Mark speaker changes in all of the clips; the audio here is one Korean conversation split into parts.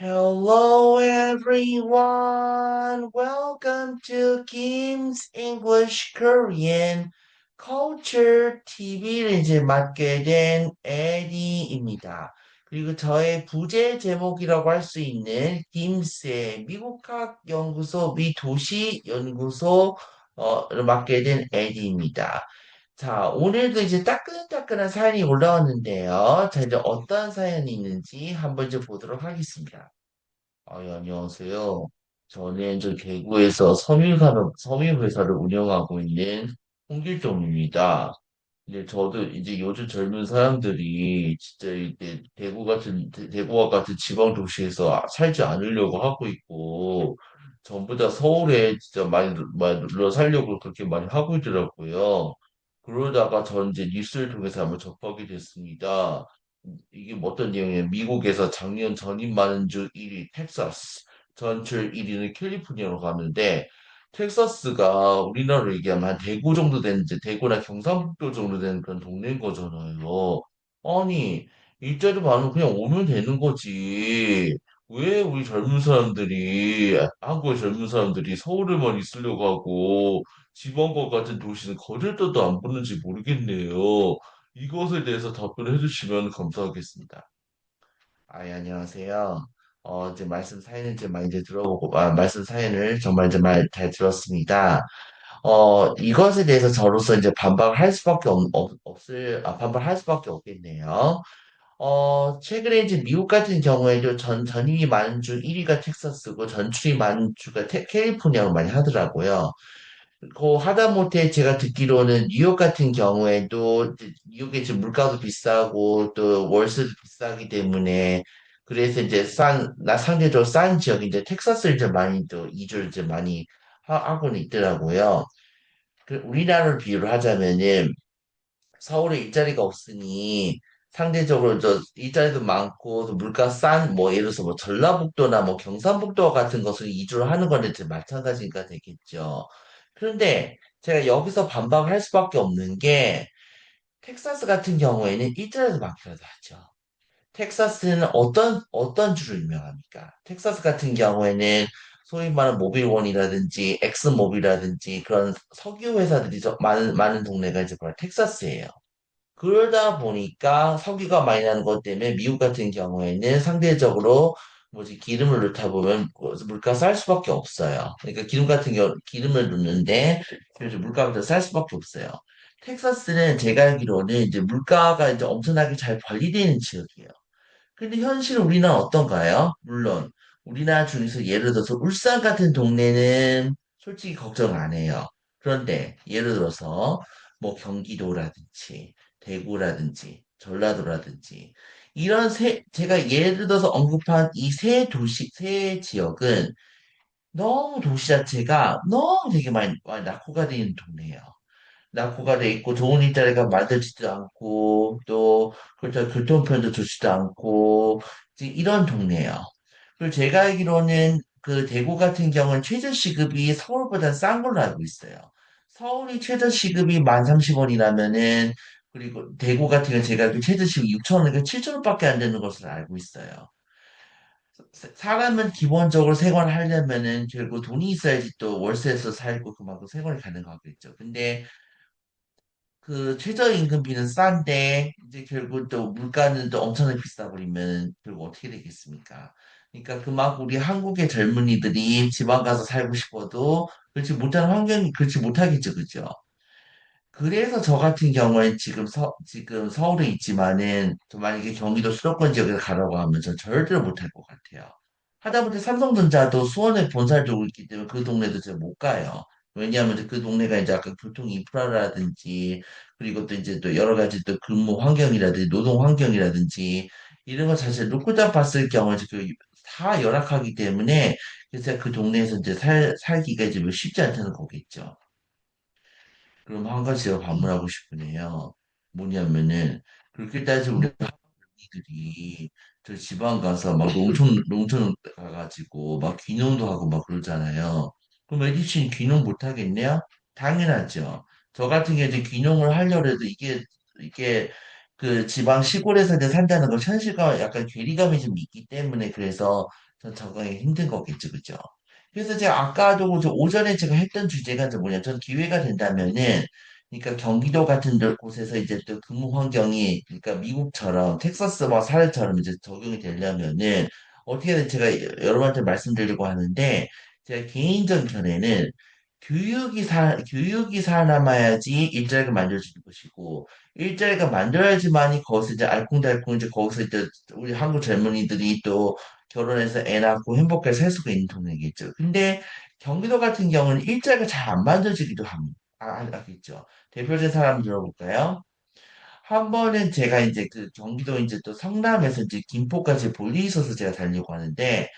Speaker 1: Hello, everyone. Welcome to Kim's English Korean Culture TV를 이제 맡게 된 에디입니다. 그리고 저의 부제 제목이라고 할 수 있는 김스의 미국학 연구소 미 도시 연구소를 맡게 된 에디입니다. 자, 오늘도 이제 따끈따끈한 사연이 올라왔는데요. 자, 이제 어떤 사연이 있는지 한번 이제 보도록 하겠습니다. 예, 안녕하세요. 저는 저 대구에서 섬유회사를 운영하고 있는 홍길동입니다. 근데 저도 이제 요즘 젊은 사람들이 진짜 이제 대구와 같은 지방 도시에서 살지 않으려고 하고 있고, 전부 다 서울에 진짜 많이 눌러 살려고 그렇게 많이 하고 있더라고요. 그러다가 전 이제 뉴스를 통해서 한번 접하게 됐습니다. 이게 뭐 어떤 내용이냐면 미국에서 작년 전임 많은 주 1위 텍사스, 전출 1위는 캘리포니아로 가는데 텍사스가 우리나라로 얘기하면 한 대구 정도 되는 이제 대구나 경상북도 정도 되는 그런 동네인 거잖아요. 아니 일자리 많으면 그냥 오면 되는 거지. 왜 우리 젊은 사람들이 한국의 젊은 사람들이 서울에만 있으려고 하고 지방과 같은 도시는 거들떠도 안 보는지 모르겠네요. 이것에 대해서 답변을 해주시면 감사하겠습니다. 예, 안녕하세요. 이제 말씀 사연을 이제 많이 이제 들어보고, 말씀 사연을 정말 이제 말 잘 들었습니다. 이것에 대해서 저로서 이제 반박할 수밖에 반박할 수밖에 없겠네요. 최근에 이제 미국 같은 경우에도 전임이 많은 주 1위가 텍사스고 전출이 많은 주가 캘리포니아로 많이 하더라고요. 그 하다못해 제가 듣기로는 뉴욕 같은 경우에도 이제 뉴욕에 지금 물가도 비싸고 또 월세도 비싸기 때문에 그래서 이제 상대적으로 싼 지역 이제 텍사스를 이제 많이 또 이주를 이제 많이 하고는 있더라고요. 우리나라를 비유를 하자면은 서울에 일자리가 없으니 상대적으로 저 일자리도 많고 또 물가 싼 뭐 예를 들어서 뭐 전라북도나 뭐 경상북도 같은 것을 이주를 하는 거는 이제 마찬가지가 되겠죠. 그런데 제가 여기서 반박할 수밖에 없는 게 텍사스 같은 경우에는 일자리도 많기라도 하죠. 텍사스는 어떤 주로 유명합니까? 텍사스 같은 경우에는 소위 말하는 모빌원이라든지 엑슨모빌이라든지 그런 석유 회사들이 많은 동네가 이제 바로 텍사스예요. 그러다 보니까 석유가 많이 나는 것 때문에 미국 같은 경우에는 상대적으로 뭐지 기름을 넣다 보면 물가 쌀 수밖에 없어요. 그러니까 기름을 넣는데 그래서 물가가 더 쌀 수밖에 없어요. 텍사스는 제가 알기로는 이제 물가가 이제 엄청나게 잘 관리되는 지역이에요. 근데 현실 우리나라 어떤가요? 물론 우리나라 중에서 예를 들어서 울산 같은 동네는 솔직히 걱정 안 해요. 그런데 예를 들어서 뭐 경기도라든지 대구라든지 전라도라든지 제가 예를 들어서 언급한 이 세 지역은 너무 도시 자체가 너무 되게 많이 낙후가 되어 있는 동네예요. 낙후가 돼 있고 좋은 일자리가 만들지도 않고 또 그렇죠 교통편도 좋지도 않고 이제 이런 동네예요. 그리고 제가 알기로는 그 대구 같은 경우는 최저시급이 서울보다 싼 걸로 알고 있어요. 서울이 최저시급이 1,030원이라면은 그리고 대구 같은 경우는 제가 알기로 최저시급이 6,000원이니까 7,000원밖에 안 되는 것으로 알고 있어요. 사람은 기본적으로 생활을 하려면은 결국 돈이 있어야지 또 월세에서 살고 그만큼 생활이 가능하겠죠. 근데 그 최저임금비는 싼데 이제 결국 또 물가는 또 엄청나게 비싸 버리면 결국 어떻게 되겠습니까? 그러니까 그만큼 우리 한국의 젊은이들이 지방 가서 살고 싶어도 그렇지 못하겠죠, 그죠? 그래서 저 같은 경우에 지금 서울에 있지만은 저 만약에 경기도 수도권 지역에 가라고 하면 저 절대로 못할 것 같아요. 하다못해 삼성전자도 수원에 본사를 두고 있기 때문에 그 동네도 제가 못 가요. 왜냐하면 그 동네가 이제 아까 교통 인프라라든지 그리고 또 이제 또 여러 가지 또 근무 환경이라든지 노동 환경이라든지 이런 거 자체를 놓고 다 봤을 경우에 다 열악하기 때문에 그래서 제가 그 동네에서 이제 살기가 이제 뭐 쉽지 않다는 거겠죠. 그럼 한 가지 제가 반문하고 싶으네요. 뭐냐면은 그렇게 따지면 우리 학생들이 저 지방 가서 막 농촌 가가지고 막 귀농도 하고 막 그러잖아요. 그럼 에디슨 귀농 못 하겠네요? 당연하죠. 저 같은 경우에 이제 귀농을 하려고 해도 이게 그 지방 시골에서 이제 산다는 건 현실과 약간 괴리감이 좀 있기 때문에 그래서 전 적응이 힘든 거겠죠, 그죠? 그래서 제가 아까도 저 오전에 제가 했던 주제가 이제 뭐냐, 전 기회가 된다면은, 그러니까 경기도 같은 곳에서 이제 또 근무 환경이, 그러니까 미국처럼 텍사스 뭐 사례처럼 이제 적용이 되려면은 어떻게든 제가 여러분한테 말씀드리려고 하는데, 제가 개인적인 견해는 교육이 살아남아야지 일자리가 만들어지는 것이고, 일자리가 만들어야지만이 거기서 이제 알콩달콩 이제 거기서 이제 우리 한국 젊은이들이 또 결혼해서 애 낳고 행복하게 살 수가 있는 동네겠죠. 근데 경기도 같은 경우는 일자리가 잘 안 만들어지기도 합니다. 알겠죠. 대표적인 사람 들어볼까요? 한 번은 제가 이제 그 경기도 이제 또 성남에서 이제 김포까지 볼일이 있어서 제가 다니려고 하는데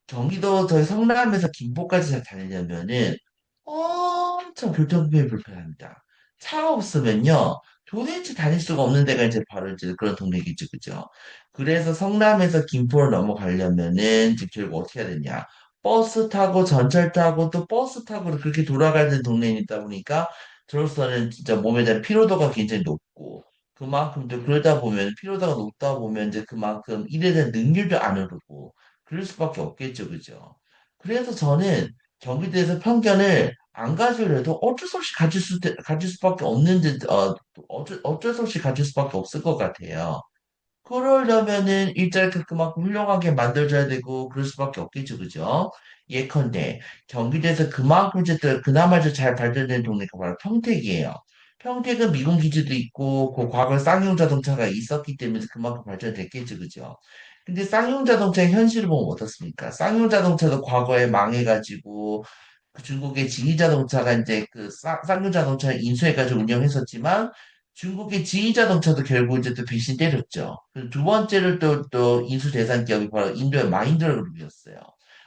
Speaker 1: 경기도 저희 성남에서 김포까지 잘 다니려면은 엄청 교통편이 불편합니다. 차가 없으면요, 도대체 다닐 수가 없는 데가 이제 바로 이제 그런 동네겠죠, 그죠? 그래서 성남에서 김포를 넘어가려면은 이제 결국 어떻게 해야 되냐? 버스 타고 전철 타고 또 버스 타고 그렇게 돌아가는 동네에 있다 보니까 저로서는 진짜 몸에 대한 피로도가 굉장히 높고 그만큼 또 그러다 보면 피로도가 높다 보면 이제 그만큼 일에 대한 능률도 안 오르고 그럴 수밖에 없겠죠, 그죠? 그래서 저는 경기도에서 편견을 안 가지려도 어쩔 수 없이 가질 수밖에 없는, 어쩔 수 없이 가질 수밖에 없을 것 같아요. 그러려면은 일자리가 그만큼 훌륭하게 만들어져야 되고 그럴 수밖에 없겠죠, 그죠? 예컨대 경기도에서 그만큼 어쨌든 그나마 잘 발전된 동네가 바로 평택이에요. 평택은 미군 기지도 있고 그 과거에 쌍용 자동차가 있었기 때문에 그만큼 발전됐겠죠, 그죠? 근데 쌍용 자동차의 현실을 보면 어떻습니까? 쌍용 자동차도 과거에 망해가지고 그 중국의 지휘자동차가 이제 그 쌍용 자동차를 인수해가지고 운영했었지만 중국의 지휘자동차도 결국 이제 또 배신 때렸죠. 그두 번째를 또 인수 대상 기업이 바로 인도의 마힌드라 그룹이었어요.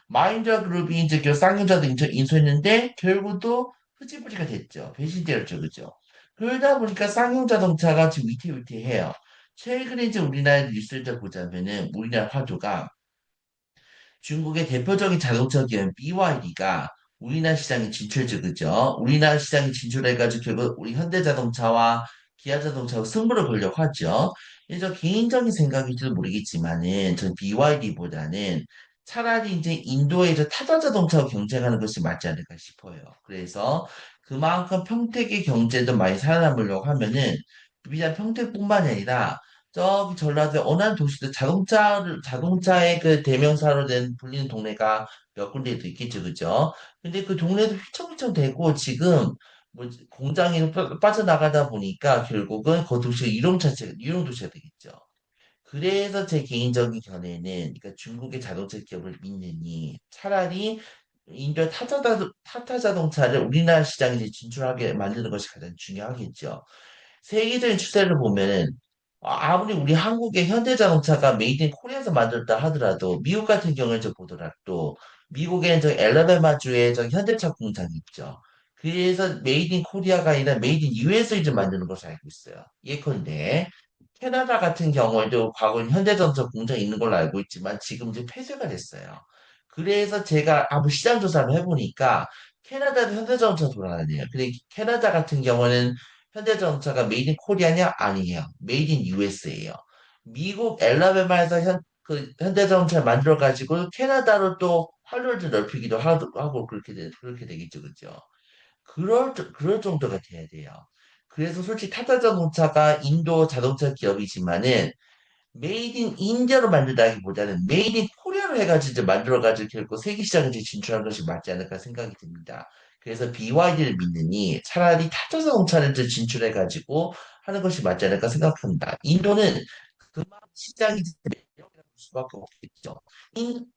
Speaker 1: 마힌드라 그룹이 이제 그 쌍용자도 인수했는데 결국 또 흐지부지가 됐죠. 배신 때렸죠, 그죠? 그러다 보니까 쌍용 자동차가 지금 위태위태해요. 최근에 이제 우리나라 뉴스를 보자면은 우리나라 화두가 중국의 대표적인 자동차 기업 BYD가 우리나라 시장에 진출죠, 그죠? 우리나라 시장에 진출해가지고 결국 우리 현대자동차와 기아자동차와 승부를 보려고 하죠. 그래서 개인적인 생각일지도 모르겠지만은 전 BYD보다는 차라리 이제 인도에서 타자 자동차와 경쟁하는 것이 맞지 않을까 싶어요. 그래서 그만큼 평택의 경제도 많이 살아남으려고 하면은 비단 평택뿐만 아니라 저기 전라도의 어느 한 도시도 자동차의 그 대명사로 된 불리는 동네가 몇 군데도 있겠죠, 그죠? 근데 그 동네도 휘청휘청 되고 지금 뭐 공장이 빠져나가다 보니까 결국은 그 도시가 유령 도시가 되겠죠. 그래서 제 개인적인 견해는 그러니까 중국의 자동차 기업을 믿느니 차라리 인도 타타 자동차를 우리나라 시장에 이제 진출하게 만드는 것이 가장 중요하겠죠. 세계적인 추세를 보면은 아무리 우리 한국의 현대자동차가 메이드 인 코리아에서 만들었다 하더라도 미국 같은 경우에 저 보더라도 미국에는 저 엘라베마주에 저 현대차 공장이 있죠. 그래서 메이드 인 코리아가 아니라 메이드 인 USA를 만드는 것을 알고 있어요. 예컨대 캐나다 같은 경우에도 과거에 현대자동차 공장이 있는 걸로 알고 있지만 지금 이제 폐쇄가 됐어요. 그래서 제가 아무 시장 조사를 해보니까 캐나다도 현대자동차 돌아다녀요. 근데 캐나다 같은 경우는 현대자동차가 메이드 인 코리아냐? 아니에요. 메이드 인 USA예요. 미국 엘라베마에서 현대자동차를 만들어가지고 캐나다로 또 활로를 넓히기도 하고 그렇게 되겠죠. 그죠? 그럴 정도가 돼야 돼요. 그래서 솔직히 타타 자동차가 인도 자동차 기업이지만은 메이드 인 인디아로 만든다기보다는 메이드 인 코리아로 해가지고 이제 만들어가지고 결국 세계 시장에 이제 진출한 것이 맞지 않을까 생각이 듭니다. 그래서 BYD를 믿느니 차라리 타타 자동차를 이제 진출해가지고 하는 것이 맞지 않을까 생각합니다. 인도는 그만 시장이 매력이라고 볼 수밖에 없겠죠.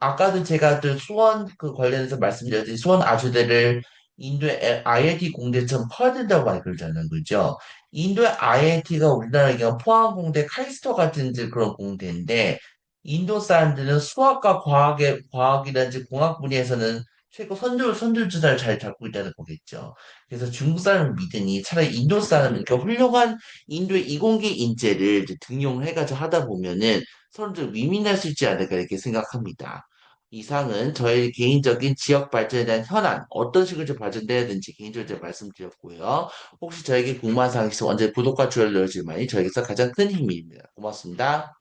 Speaker 1: 아까도 제가 그 수원 그 관련해서 말씀드렸듯이 수원 아주대를 인도의 IIT 공대처럼 커야 된다고 말 그러잖아요. 그죠? 인도의 IIT가 우리나라의 경우 포항공대, 카이스트 같은 이제 그런 공대인데 인도 사람들은 수학과 과학이라든지 공학 분야에서는 최고 선두주자를 잘 잡고 있다는 거겠죠. 그래서 중국 사람을 믿으니 차라리 인도 사람은 이렇게 훌륭한 인도의 이공계 인재를 이제 등용해가지고 하다 보면은 서로 좀 윈윈할 수 있지 않을까 이렇게 생각합니다. 이상은 저의 개인적인 지역 발전에 대한 현안, 어떤 식으로 좀 발전돼야 되는지 개인적으로 제가 말씀드렸고요. 혹시 저에게 궁금한 사항 있으면 언제 구독과 좋아요 눌러주시면 저에게서 가장 큰 힘입니다. 고맙습니다.